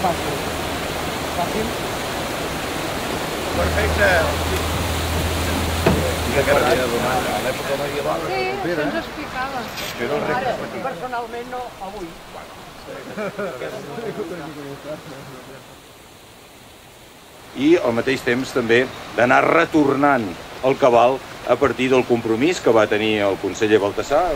fàcil. Fàcil? Perfecte. A l'època medieval. Sí, se'ns explicava. Ara, personalment no, avui. I al mateix temps també d'anar retornant el cabal a partir del compromís que va tenir el conseller Baltasar.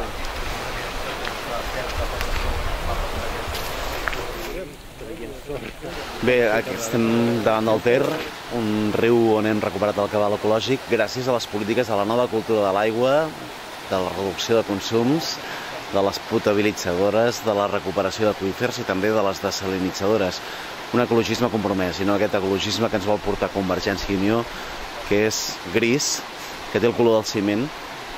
Bé, aquí estem davant del Ter, un riu on hem recuperat el cabal ecològic gràcies a les polítiques de la nova cultura de l'aigua, de la reducció de consums, de les potabilitzadores, de la recuperació d'aqüífers i també de les desalinitzadores. Un ecologisme compromès, i no aquest ecologisme que ens vol portar Convergència i Unió, que és gris, que té el color del ciment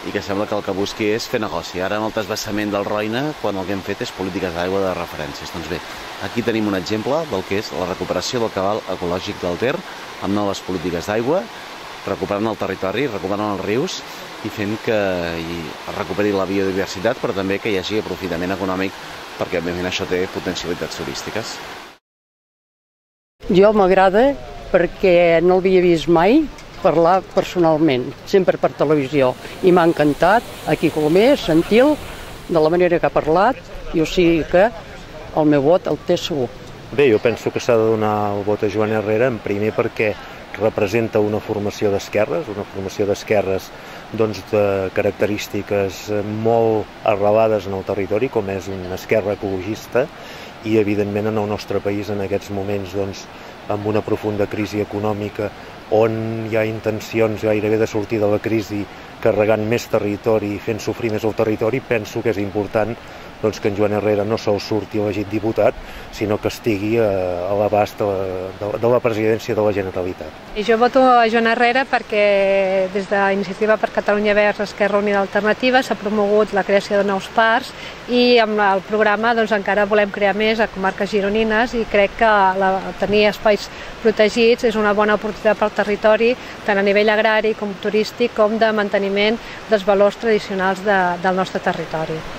i que sembla que el que busqui és fer negoci. Ara amb el transvasament del Roine, quan el que hem fet és polítiques d'aigua de referències. Doncs bé, aquí tenim un exemple del que és la recuperació del cabal ecològic del Ter, amb noves polítiques d'aigua, recuperant el territori, recuperant els rius i fent que es recuperi la biodiversitat, però també que hi hagi aprofitament econòmic, perquè òbviament això té potencialitats turístiques. Jo m'agrada perquè no l'havia vist mai parlar personalment, sempre per televisió, i m'ha encantat aquí Colomers, sentir-lo de la manera que ha parlat, i o sigui que el meu vot el té segur. Bé, jo penso que s'ha de donar el vot a Joan Herrera, en primer perquè representa una formació d'esquerres, de característiques molt arrelades en el territori, com és una esquerra ecologista, i evidentment en el nostre país en aquests moments amb una profunda crisi econòmica on hi ha intencions gairebé de sortir de la crisi carregant més territori i fent sofrir més el territori, penso que és important que en Joan Herrera no sols surti elegit diputat, sinó que estigui a l'abast de la presidència de la Generalitat. I jo voto a Joan Herrera perquè des d'Iniciativa per Catalunya Verds Esquerra Unida Alternativa s'ha promogut la creació de nous parcs i amb el programa encara volem crear més a comarques gironines i crec que tenir espais protegits és una bona oportunitat pel territori, tant a nivell agrari com turístic com de manteniment dels valors tradicionals del nostre territori.